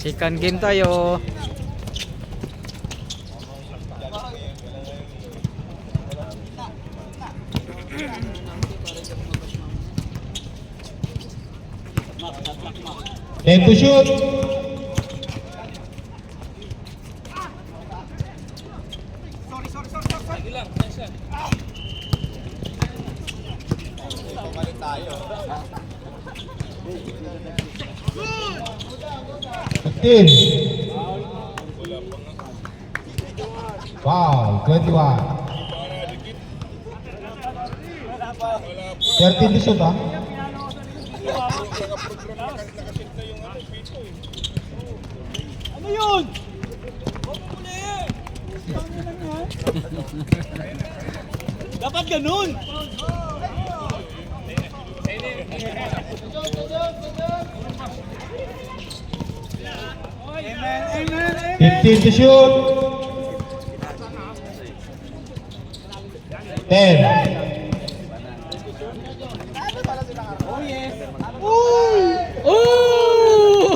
Second game tayo. And to shoot. Wow, 21. 13 to shoot, ha? Ano yun? Dapat ganun. Amen, amen, amen. 15 to shoot. 10. Oh!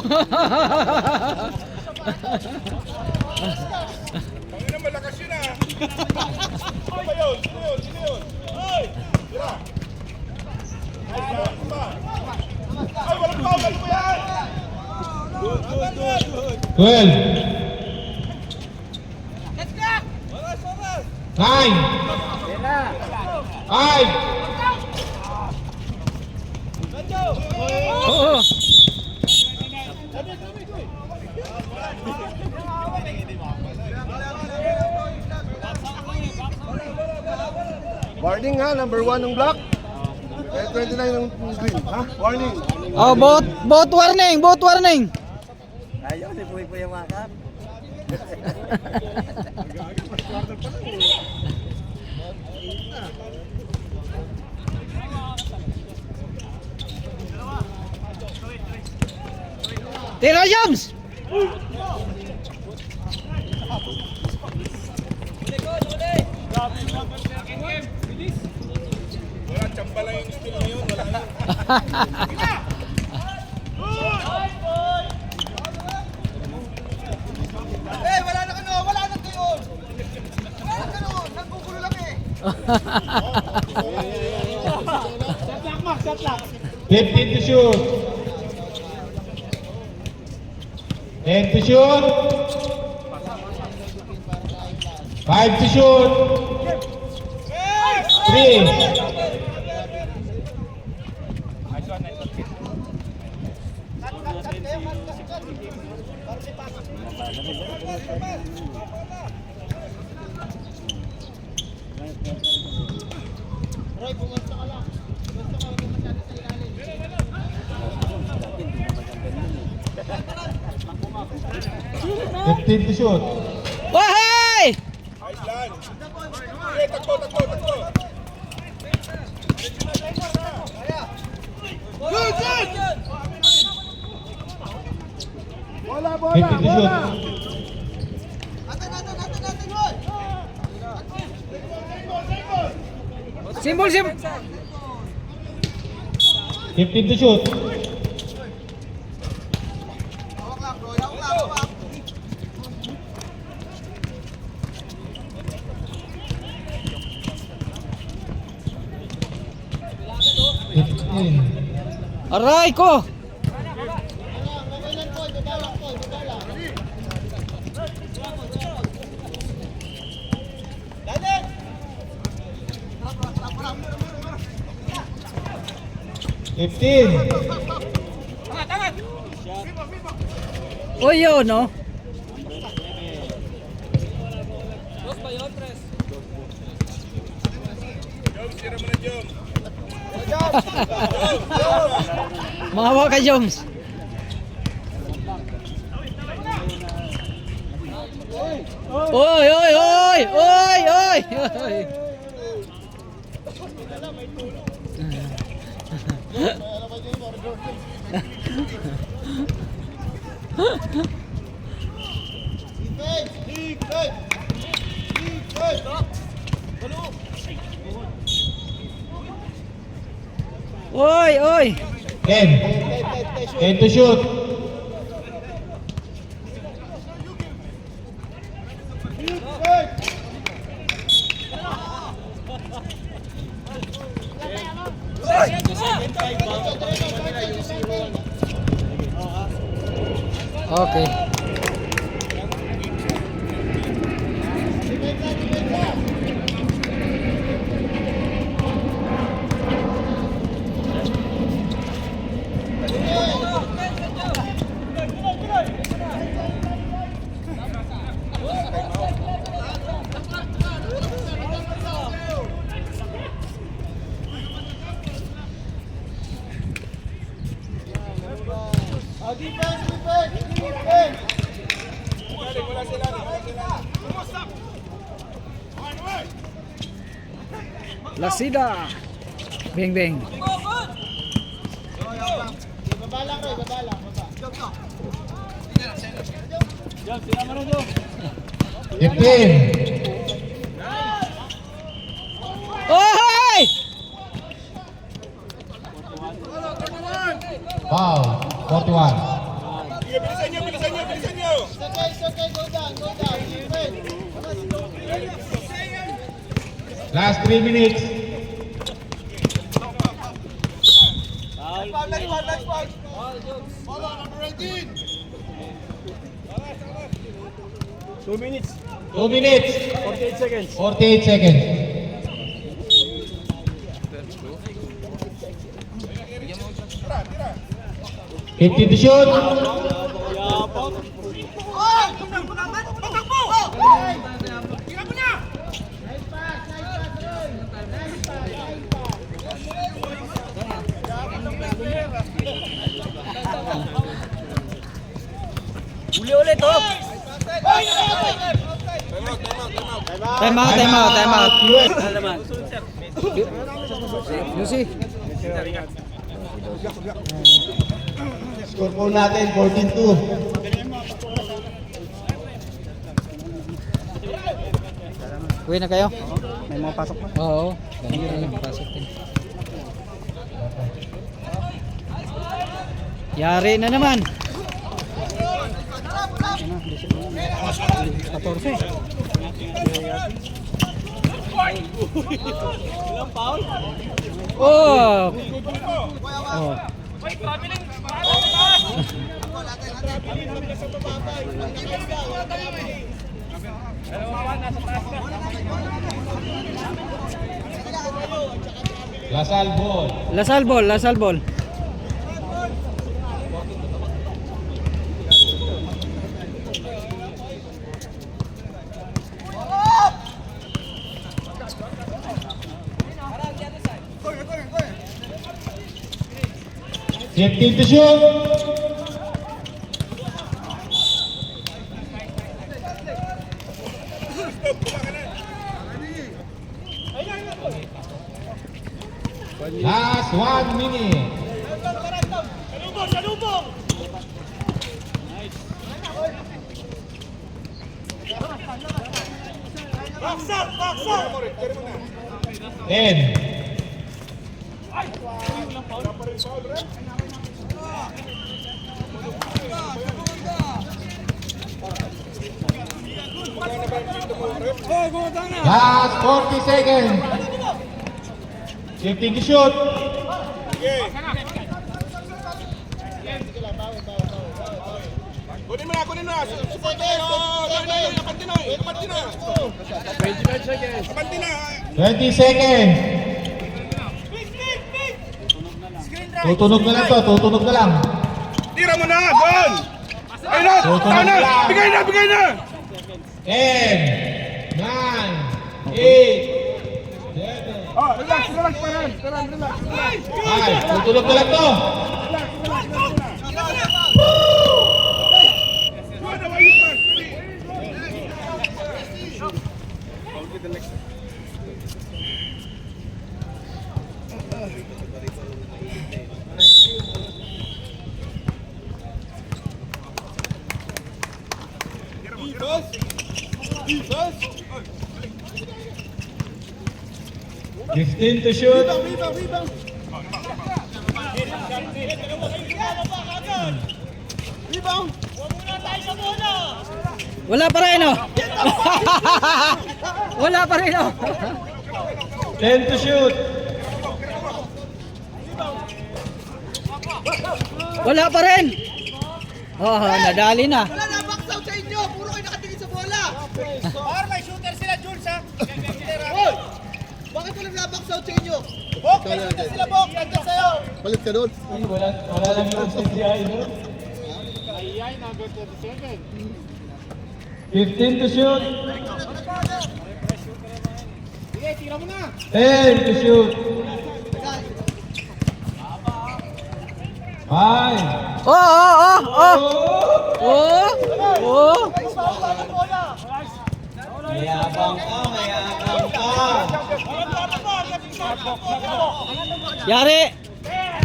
Panginoon, malakas yun ah! Sino ba yun? Sino yun? Ay! Tira! Ay, walang bawal mo yan! Good. 12. Let's go! 9. 5. Oo. Warning ha, number 1 ng black. 29 ng green, ha? Warning. Oh, both warning, both warning. Ayaw, si Puy Puy yung makap. Tira James. Wala, tsamba lang yung skill na yun. Wala yun. Eh, wala na kayo! Wala na kayo! Wala na kayo! Nagkukulo lang eh! Shot lock! 15 to shoot. 10 to shoot. 5 to shoot. 3. Roy, pumunta ka lang. Pumunta ka, huwag ka masyado sa ilalim. 15 to shoot. Wahey! Nice land. Okay, takbo. Good! Bola! 15 to shoot. Natin, Roy! Symbol. 15 to shoot. Hawak lang, Roy. Hawak. 15. Aray ko. Oh, yun, no? Jones, tira mo na Jones. Mahawa ka, Joms. Oy. Oy. 10. 10 to shoot. Okay. Wala sila. Lasida. Beng beng. Fifteen. Oy! Foul. 41. Sige, bilisan nyo. Last 3 minutes. Next foul. Follow, number 18. 2 minutes. 2 minutes. 48 seconds. 48 seconds. Tira. 50 to shoot. Uli-uli to. Time out. Lucy. Score po natin 14-2. Uwi na kayo? May mga pasok pa? Oo. Pasok din. Yari na naman. 14. Oh. Oh. Lasal ball. Fifteen to shoot. Last 1 minute. Salubong! Baksak! 10. Last 40 seconds. 15 to shoot. Sige. Kunin mo na. Kapanti na. 20 seconds. Tutunog na lang to. Tira mo na. Doon. Ayun na. Bigay na. 10, 9, 8, 7, Relax pa rin. Relax. 5. Tutunog na lang to. Fifteen to shoot. Wala pa rin oh. Wala pa rin oh. 10 to shoot. Wala pa rin. Oh, nadali na. Wala na box out sa inyo. Puro kayo nakatingin sa bola. Par, may shooter sila, Jules, ha? Hoy! Bakit wala na box out sa inyo? Bok, may shooter sila, Bok. Nandiyan sa'yo. Palit ka doon. Wala lang yung CCI doon. 15 to shoot. Sige, tira mo na. 10 to shoot. 5. Oh, oh, oh, oh. Oh, oh. Mayabang ka, mayabang ka. Yari.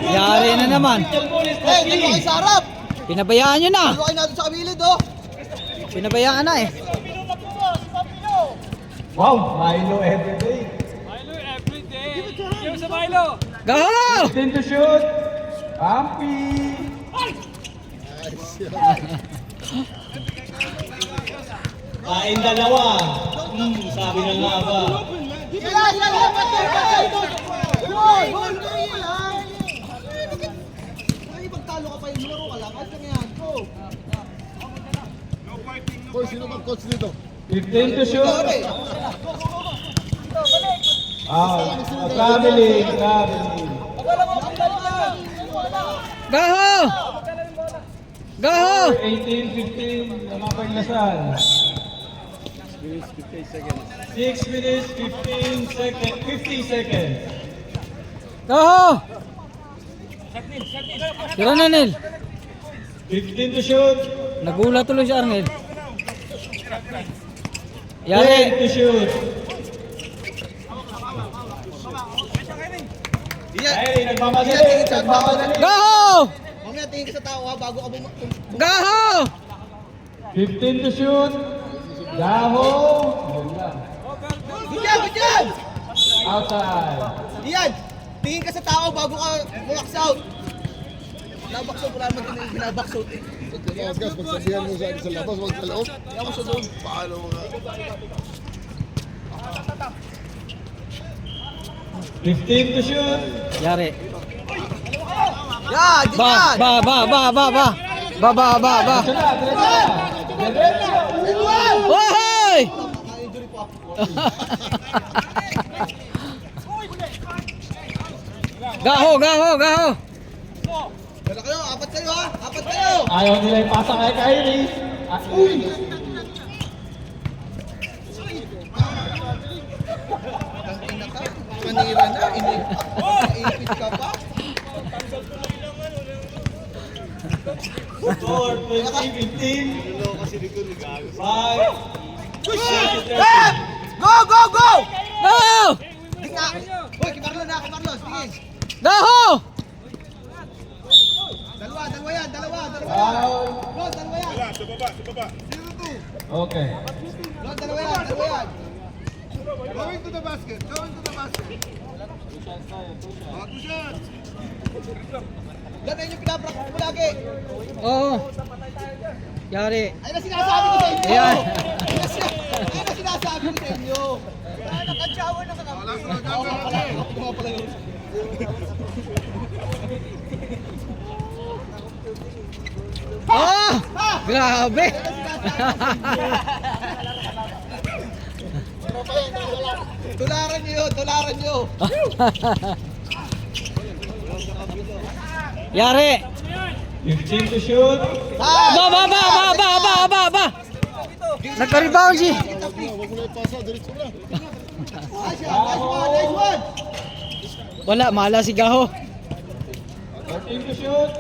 Yari na naman. Eh, dito kayo sa harap. Pinabayaan nyo na. Dito kayo natin sa kamilid, oh. Pinabayaan na eh. Wow, Milo everyday. Go! 15 to shoot. Pampi. Kain dalawa. Sabi na nga ba. Sila, sila, patay! Hoy! Hoy! Ay, pagtalo ka pa yung laro ka lang. Ano yan? Go! Hoy, sino bang coach dito? 15 to shoot. Sorry. Traveling, traveling. Gaho! Gaho! 18-15, namapaglasan. 6 minutes, 15 seconds. 50 seconds. Gaho! Tira na, Nel. 15 to shoot. Nagulat tuloy si Arnel. 10 Yari. to shoot. Ay, nagmamadali. Nagmamadali. Gaho! Mamaya tingin ka sa tao ha, bago ka Gaho! 15 to shoot. Gaho. Wala. Good job, good job! Outside. Iyan, tingin ka sa tao bago ka box out. Nabox out, wala naman din yung binabox out eh. Pagkakawas gas, pagsabihan mo sa labas, wag sa loob. Kaya mo sa doon. Paano mo nga? 15 to shoot. Yari. Yan, Ba, ganyan! ba, ba, ba, ba, ba. Ba, ba, ba, ba. Diretso na, diretso na. Diretso. Hoy! Naka-injury po ako. Gaho, gaho, gaho. Wala kayo, apat kayo ha, apat kayo! Ayaw nila ipasa kay Kyrie. Uy! Tangina ka, kanira na, iniipit ka pa. 4, 20, 15. 5. Step! Go, go, go! Gaho! Di nga! Uy, kimarlo na, kimarlo, sige! Gaho! Dalawa, dalawa yan, dalawa, dalawa yan! Foul. Ron, dalawa yan! Wala, sa baba, sa baba. Okay. Ron, dalawa yan, dalawa yan! Going to the basket, going to the basket. Yan na yung pinaprakot mo lagi! Oo. Yari. Ay na sinasabi ko sa inyo! Ayan. Ay na sinasabi ko sa inyo! Nakadyawan na ka kami! Wala pala yun. Oh! Grabe! Tularan nyo yun, tularan nyo! Yari! 15 to shoot. Ba, ba, ba, ba, ba, ba, ba, ba! Nagka-rebound si... Wag mo na ipasa, diretso na. Nice one, nice one! Wala, mahala si Gaho. 14 to shoot.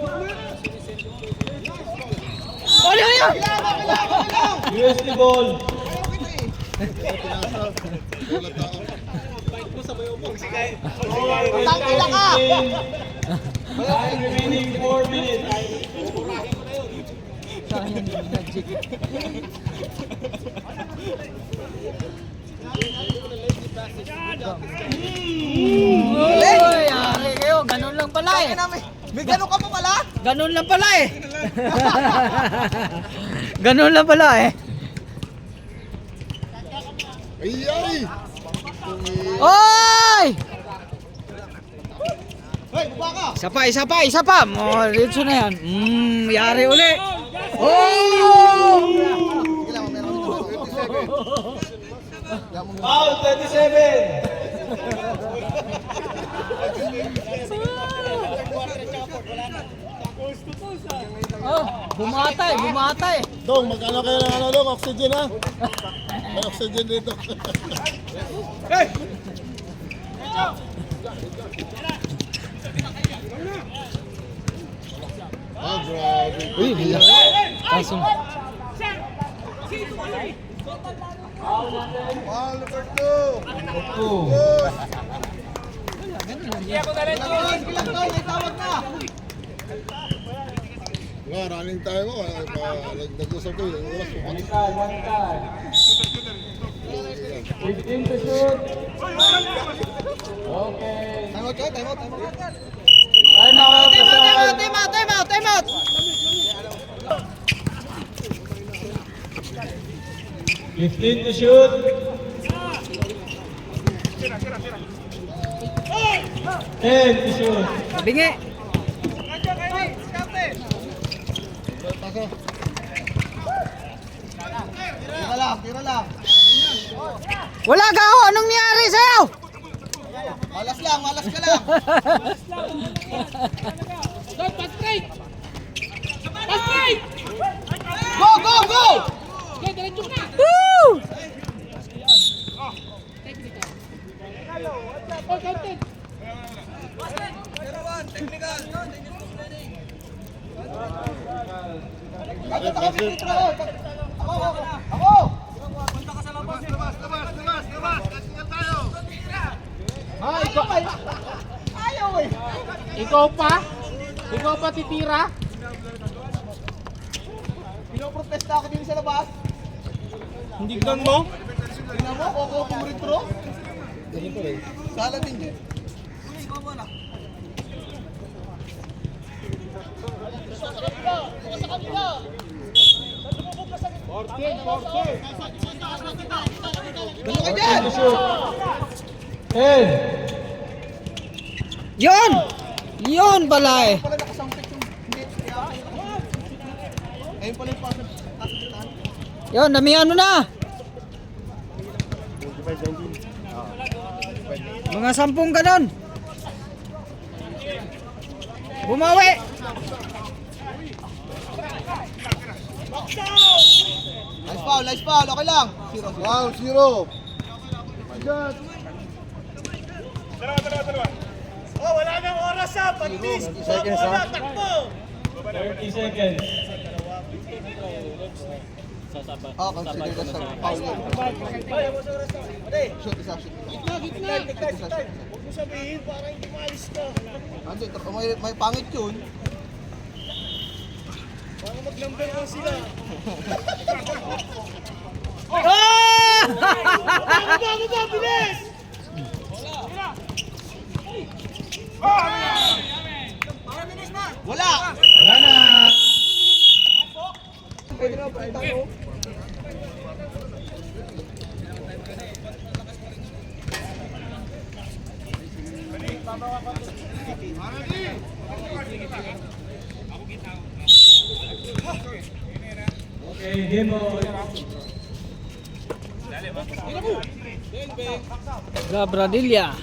Ano yan? USD ball. Wala tao. Tangina ka! 5 remaining 4 minutes. Uy, yari kayo. Ganun lang pala eh. May gano'n ka pa pala? Ganun lang pala eh. Ganun lang pala eh. Ay, ay! Oy! Hoy, baba ka! Isa pa, isa pa, isa pa. Diretso na yan. Yari uli. Oh! Sige lang, meron dito. 27. Foul 27. Oh, bumatay, bumatay. Dong, mag-ano kayo ng ano dong, oxygen ha? May oxygen dito. Ah, grabe. Uy, bilas. Kaso, Ball number 2. Good. Sige lang, Toy. May tawag na. Nga, running tayo ko. Nag-usap ko yung oras ko. One time. 15 to shoot. Okay. Time out, Toy. Time out. Time out. Time out. 15 to shoot. 10 to shoot. bingi. Tira lang. Wala ka ako, anong nangyari sa'yo? Malas ka lang. Go! Woo! Agad ako, Pitro. Ako! Labas. Tingnan tayo. Ayaw eh. Ikaw pa titira? Pinoprotesta ako din sa labas. Hindi ganun mo? Tingnan mo, Coco pong retro. Sala din din. Dalo ka dyan! 10 to shoot. 10. Yon! Yon pala eh. Pala nakasampit yung hindi. Ayun pala yung pasok. Yon, damihan mo na. Mga 10 ganon. Bumawi. Nice foul. Okay lang. 0-0. Wow, 0. Oh, wala nang oras ha. Patis. 30 seconds, ha? Takbo. 30 seconds. Consider that sa foul yun. Shoot isa. Gitna. Huwag mo sabihin, parang hindi maalis ka. May pangit yun. Parang mag-number 1 sila. Baba, bilis! Wala! Wala na. Pwede na pa ito. Okay, game on. Gabradilla.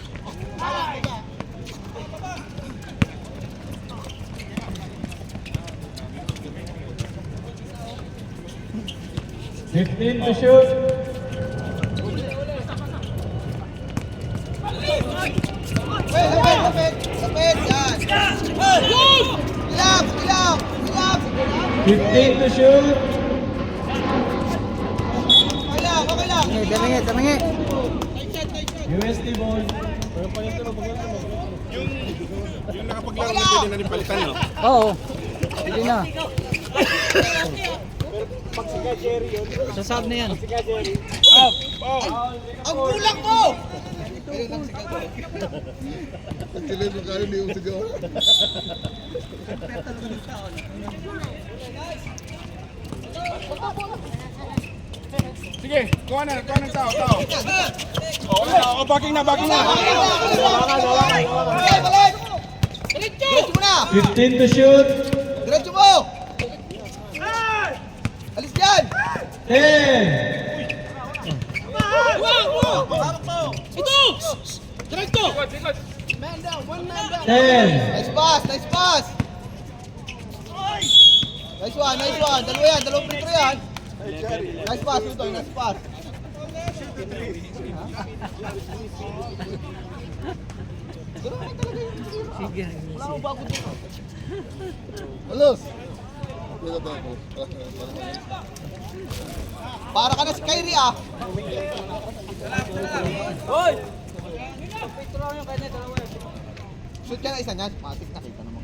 Fifteen to shoot. Lapit! Yan! Relax! 15 to shoot. Okay lang! Tamingi. UST ball. Yung nakapaglaro na pwede na rin palitan, no? Oo. Hindi na. Sa sub na yan. Ang kulang mo! Ang kilay mo kayo, hindi yung sigaw. Sige, kuha ng tao. Oh, backing na. Balik! Diretso mo na! 15 to shoot. Diretso mo! yan! 10. Man down, one man down. 10. Nice pass, nice pass. Nice one, nice one. Dalawa yan, dalawang free throw yan. Nice pass, Utoy, nice pass. Sige. Wala akong bago dito. Alos. Dito tayo. Para ka na si Kyrie ah. Hoy! Shoot ka na isa niyan. Matik nakita naman.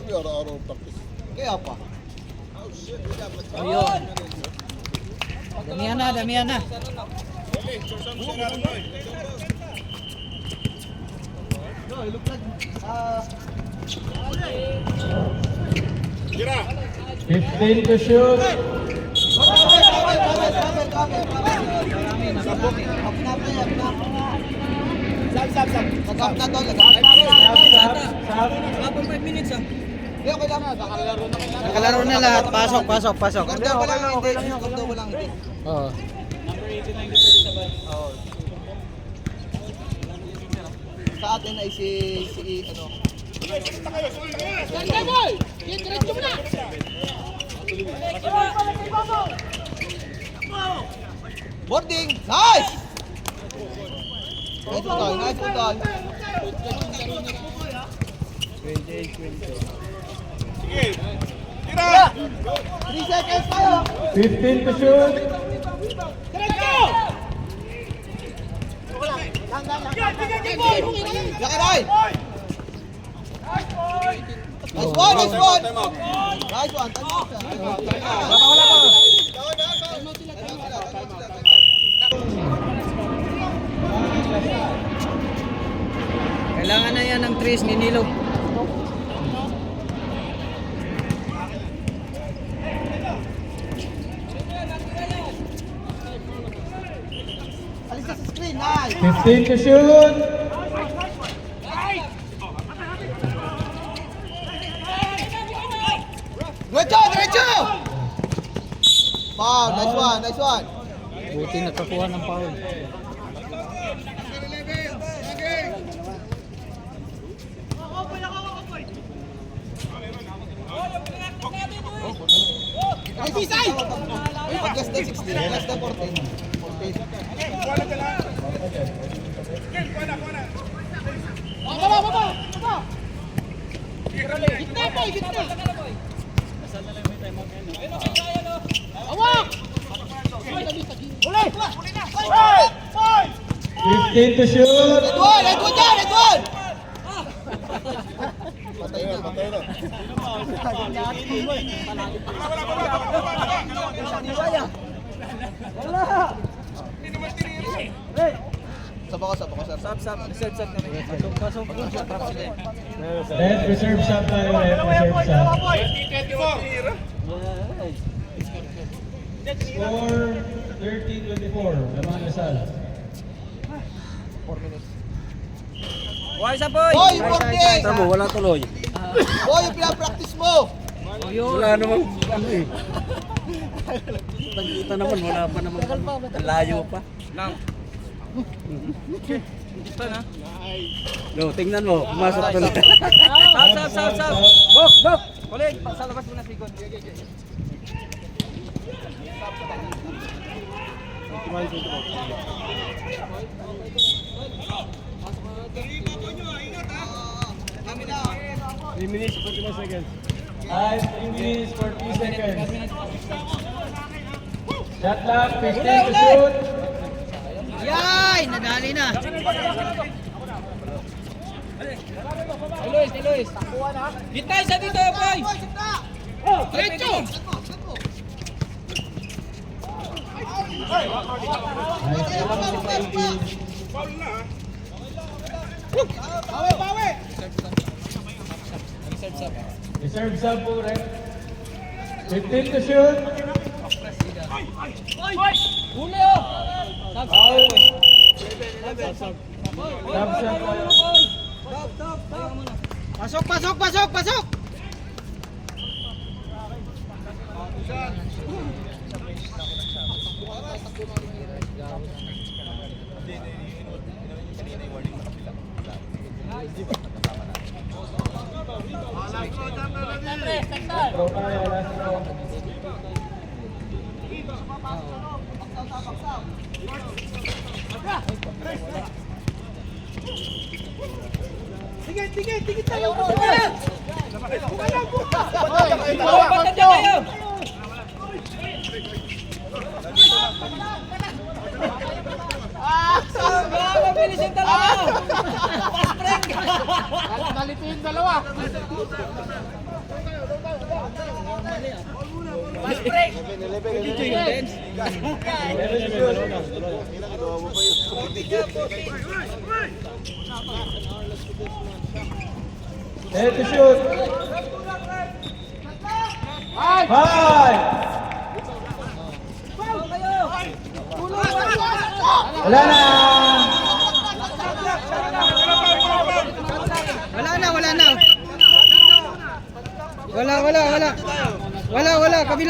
Araw-araw practice. Kaya pa. Ayun. Damihan na, damihan na. Tira. 15 to shoot. Nag-up na to, nag-up. Stop. Hindi, okay lang. Nakalaro na lahat. Pasok, pasok, pasok. Ganda ko lang hindi. Ganda ko lang hindi. Oo. Sa atin ay si ano. Boarding! Nice! Nice one, nice one. Sige. Tira. 3 seconds tayo. 15 to shoot. Laki Ray! Nice one, nice one! Nice one, Kailangan na yan ng trees ni Nilo. Alis ka sa screen, nice! 15 to shoot. Diretso, diretso! Foul, nice one, nice one. Buti nakakuha ng foul. Nice isay! Pag less than 16, less than 14. 14. Gitna boy, gitna! Awak! 15 to shoot. Edward, Edward dyan, Edward! Patay na, patay na. Saba ko, sir. Pasok, pasok. 10 reserve shot tayo. Reserve shot. 24. Score 13-24. Lamang Lasal. 4 minutes. Why sa boy? Boy, 14! Tama, wala tuloy. Boy, yung pinapractice mo! Wala namang ano eh. Kita naman, wala pa naman. Ang layo pa. Lang. Ito na. No, tingnan mo, pumasok to na. Sab. Bok. Kulit, sa labas mo na si Gon. Kami na. 3 minutes, 41 seconds. 3 minutes, 40 seconds. Shot clock, 15 to shoot. Yay! Nadali na. Luis. Gitna isa dito, boy. Boy, gitna! Diretso. Foul na. Bawi! Reserve sub po, rep. 15 to shoot. Huli oh. Foul. Sub. Pasok. Throw tayo, last throw. Tingin tayo. Mabilis yung dalawa. Nalito yung dalawa. Head to shoot. 5. Wala na. Wala. Kabila.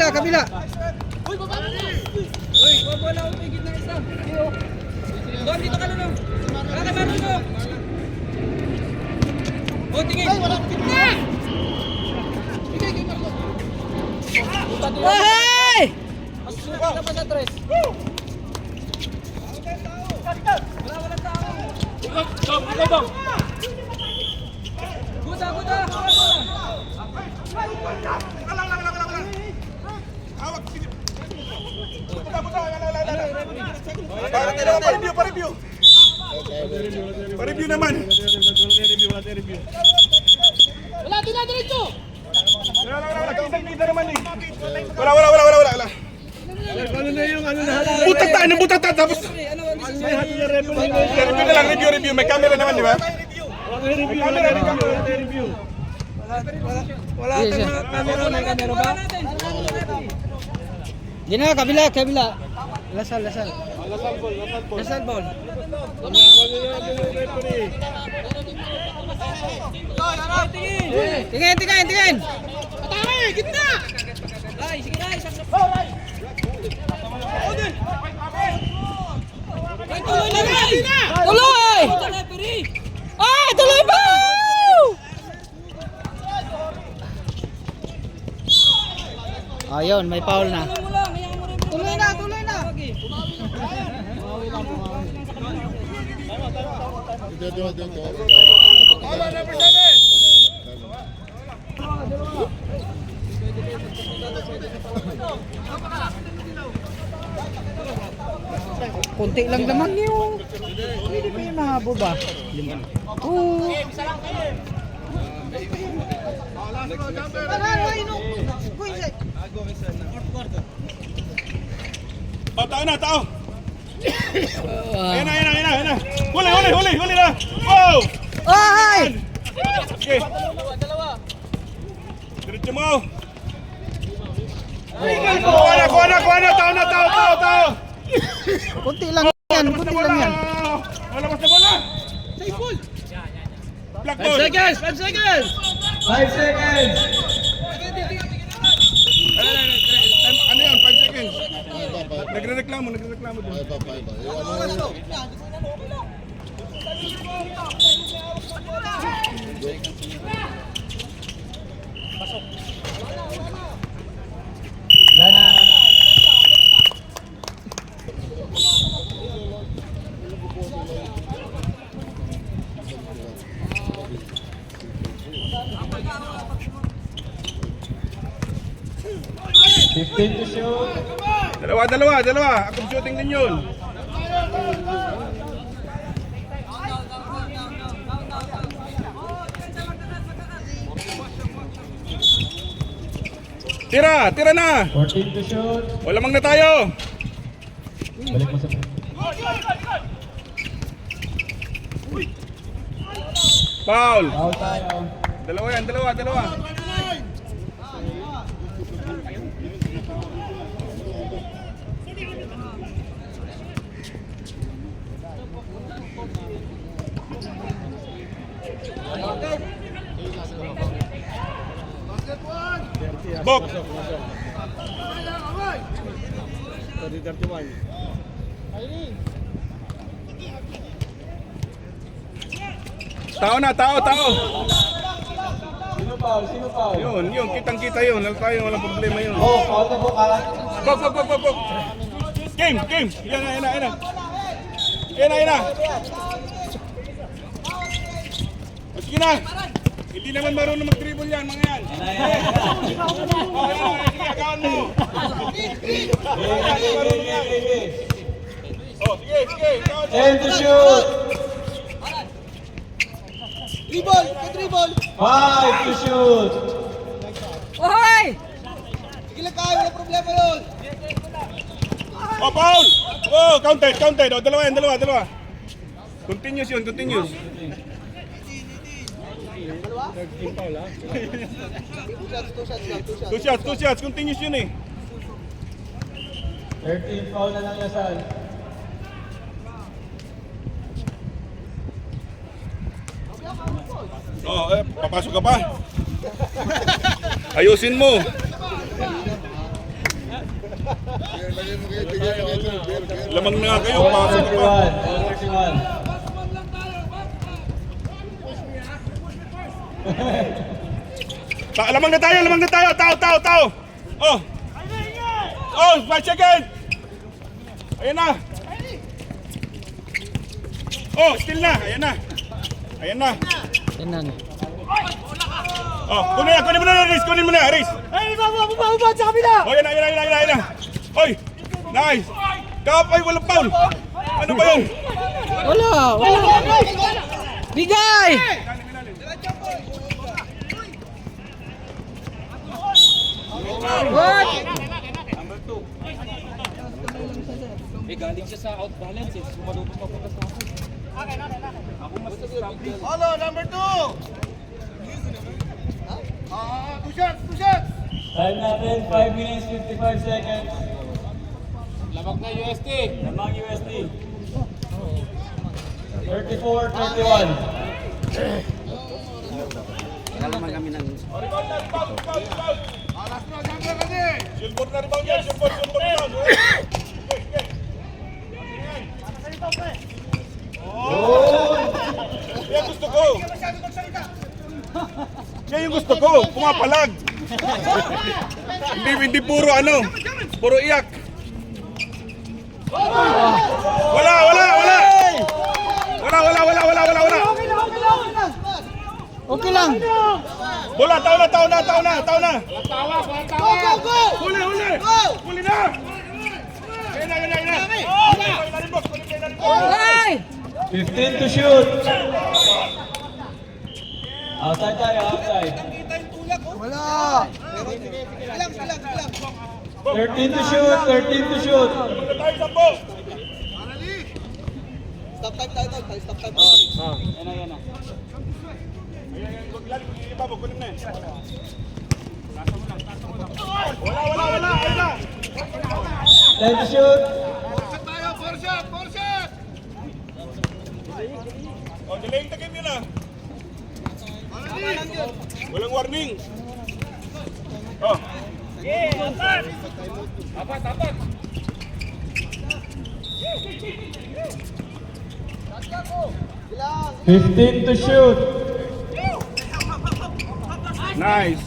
Pa-review naman. Wala, dinadiretso. Wala. Kita naman eh. Wala. Butata. Tapos. Review na lang, review. May camera naman, di ba? May camera. Wala kamera ba? Gina, kabila. Lasal ball. Tingin. Atake, gitna. Tuloy! Tuloy ba? Ayun, may foul na. Tuloy na. Kunti lang naman yung. Hindi pa yung mahabo ba? Oo. Tao. Ayan na. Huli na. Wow! Ay! Okay. Diretso mo. Kuha na. Tao. Kunti lang yan. Malabas na bola. Black ball. 5 seconds. Ano yan? 5 seconds. Nagre-reklamo doon. Fifteen to shoot. Dalawa. Akong shooting din yun. Tira na. 14 to shoot. Wala mang na tayo. Balik mo sa... Foul. Foul tayo. Dalawa. Bok. Tao na, tao. Sino foul? Sino foul? Yun, kitang-kita yun. Alam tayo, walang problema yun. Oh, foul na po ka. Go. Game. Yan na. Yan na. O, sige na. Hindi naman marunong mag-dribble yan, mga yan. Oh, yan. Sige, akaan mo. Oh, sige. Akaan mo. 10 to shoot. Dribble! 5 to shoot. Ohoy! Sige lang kayo, wala problema yun! Oh, foul! Oh, counted. Oh, dalawa. Continuous yun. Two shots. Continuous yun eh. 13 foul na lang Lasal. Oh, papasok ka pa. Ayusin mo. Lamang na nga kayo, papasok ka pa. 31. Lamang na tayo. Tao. Oh, 5 seconds. Ayan na. Oh, still na. Ayan na. Oh, kunin mo na, Aris. Ay, baba sa kabila! Oh, yan na. Oy, nice. Kapay, walang foul. Ano ba yun? Wala! Bigay! What? Hello, number 2! Two shots! Time natin, 5 minutes, 55 seconds. Lamang na UST. Lamang USD. 34-31. Kalaman kami ng... Silver na rebound yan, silver rebound. Yan gusto ko. Yan yung gusto ko, pumapalag. Hindi puro iyak. Wala. Okay lang! Bola, tao na. Tawa. Huli na. Yan na. Ay! 15 to shoot. Outside tayo, outside. Wala! Sige lang. 13 to shoot. Tayo sa ball. Stop time tayo. Stop time. Yan na. Wag kunin na. Wala. 10 to shoot. Four shot! Oh, delaying the game yun ah. Tama lang yun. Walang warning. Oh. 15 to shoot. Nice.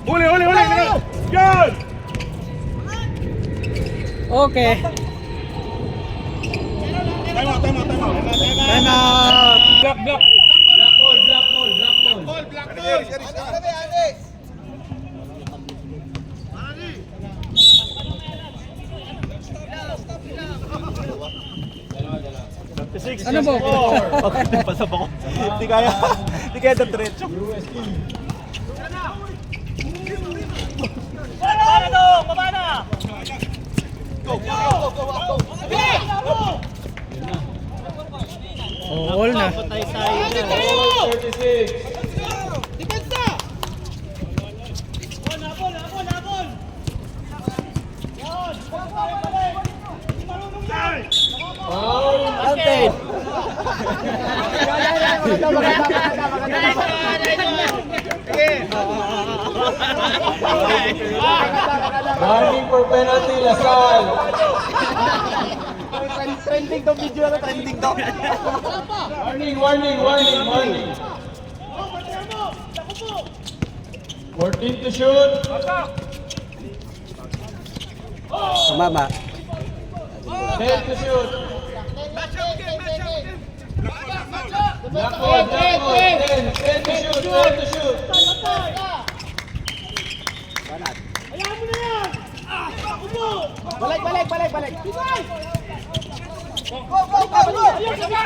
Huli. Yan! Okay. Time out. Time out! Block. Alex! Ano po? Pasap ako. Hindi kaya diretso. All na. 36. Counted! Sige! Warning for penalty, Lasal. Trending to video na, trending to. Warning. 14 to shoot. Tumama. 10 to shoot. Blackboard. 10 to shoot. 10 to shoot. Balik. Go!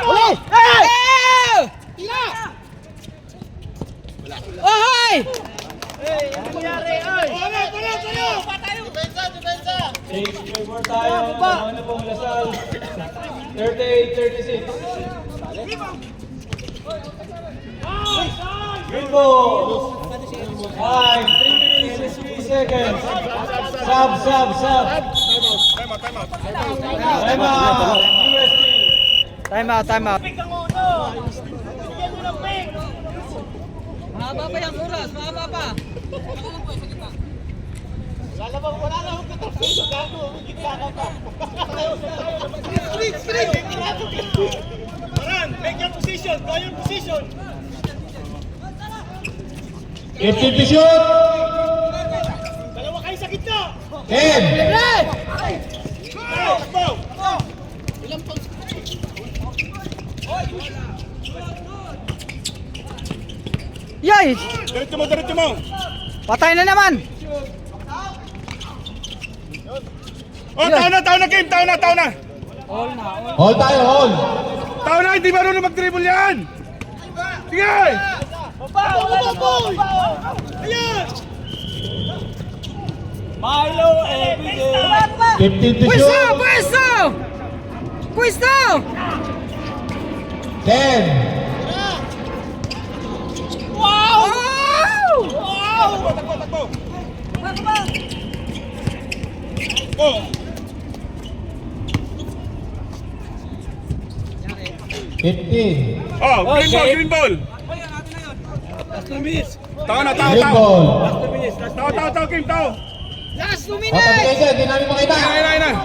Uli! Hey! Ohoy! Takes favor tayo. Ano pong Lasal? 38-36. Good ball. 5, 3 minutes, 3 seconds. Sub. Time out. UST. Time out. Wala na akong katrapido, gago. Gitna ka pa. Screen! Maran, make your position. Go your position. 15 to shoot. Dalawa kayo sa gitna. 10. Yay! Diretso mo. Patay na naman! Oh, tao na game, tao na. Hold tayo, hold. Tao na, hindi marunong mag-dribble yan. Sige! Boy! Ayan! Milo everyday. 15 to shoot. Pwesto! 10. Takbo. Oh. 15. Oh, green ball. Tao na. Green ball. Tao, game, tao. Last 2 O, tabi kayo dyan, di namin makita. Ayun.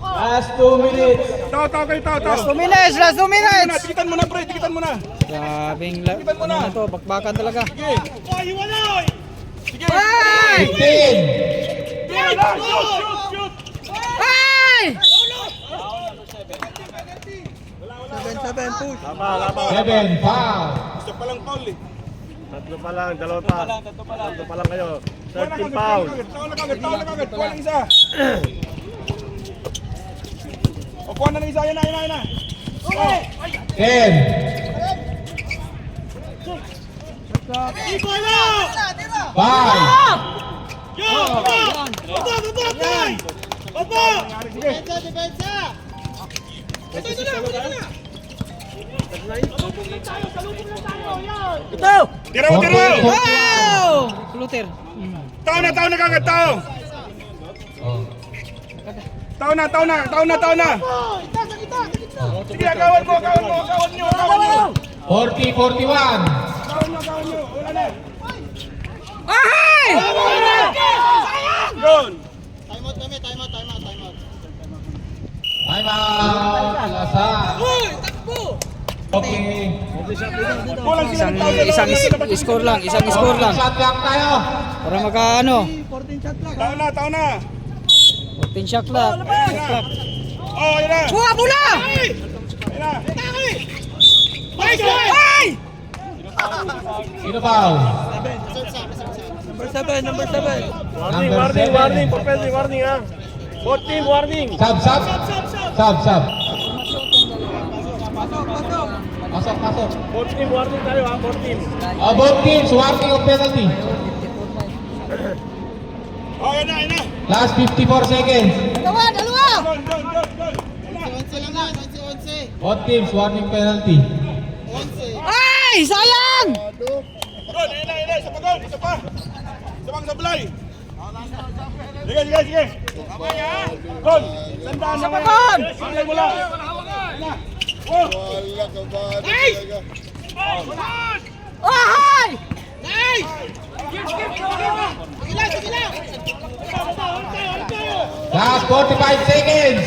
Last 2 minutes. Tao. Last 2 minutes! Tikitan mo na, pre, tikitan mo na. Grabing ano na to, bakbakan talaga. Sige. Sige. Ay! 15. Shoot. Ay! 7. Foul. Isa pa lang foul eh. Tatlo pa lang kayo. 13 Tao pounds. na kagad. Kuha ng isa. O, kuha na ng isa. Yan na. 10. 5. Tira mo. Wow! Luther. Tao na kagad, tao. Tao na. Sige, agawan mo. 40, 41. Agawan nyo. Wala na. Ay! Yun. Time out. Time out. Lasal. Okay. Kulang sila ng tao. Isang score lang. Shot clock tayo. Para magkaano. Tao na. 14 shot clock. Oh, yun na. Buha bola! Yun na. Ay! Sino foul? Number 7. Warning. Propelling, warning ha. 14, warning. Sub. Pasok. 14, warning tayo ha. 14. Both teams, warning of penalty. Oh, yun na. Last 54 seconds. Dalawa! Gol. Yun na. Both teams, warning penalty. Ay! Sayang! Gol, yun na. Isa pa, gol. Isa pa. Isa pang sablay. Sige. Gol. Sandaan na pa, gol. Sandaan mo lang. Oh. Ay! Last 45 seconds.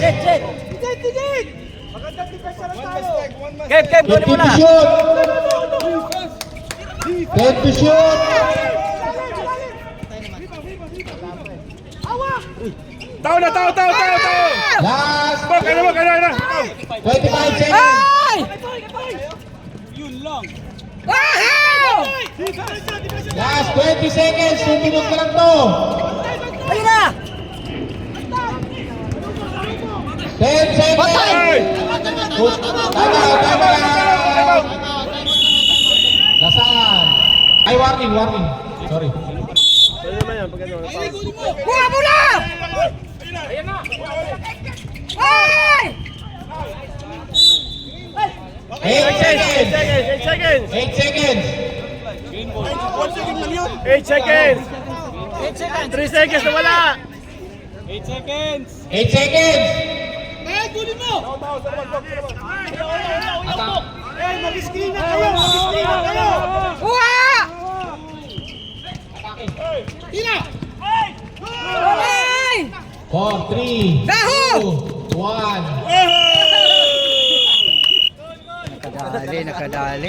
Kev, kunin mo 15 na. to shoot. 10 to shoot. Tao na, tao! Last Kaya na! 25 seconds. Ay! Last 20 seconds. 2 minutes na lang to. Ayun na! 10 seconds. Tama. Nasaan? Ay, warning. Sorry. Pwede naman yan, pagkano. Kuha mo na! Ay! 8 seconds. 8 seconds. 8 seconds. 8 seconds. 3 seconds na wala. 8 seconds. 8 seconds. Eh, kunin mo! Eh, mag-screen na kayo! Mag-screen na kayo! Kuha! Tira! Ay! 4, 3, Daho! 2, 1. Nakadali.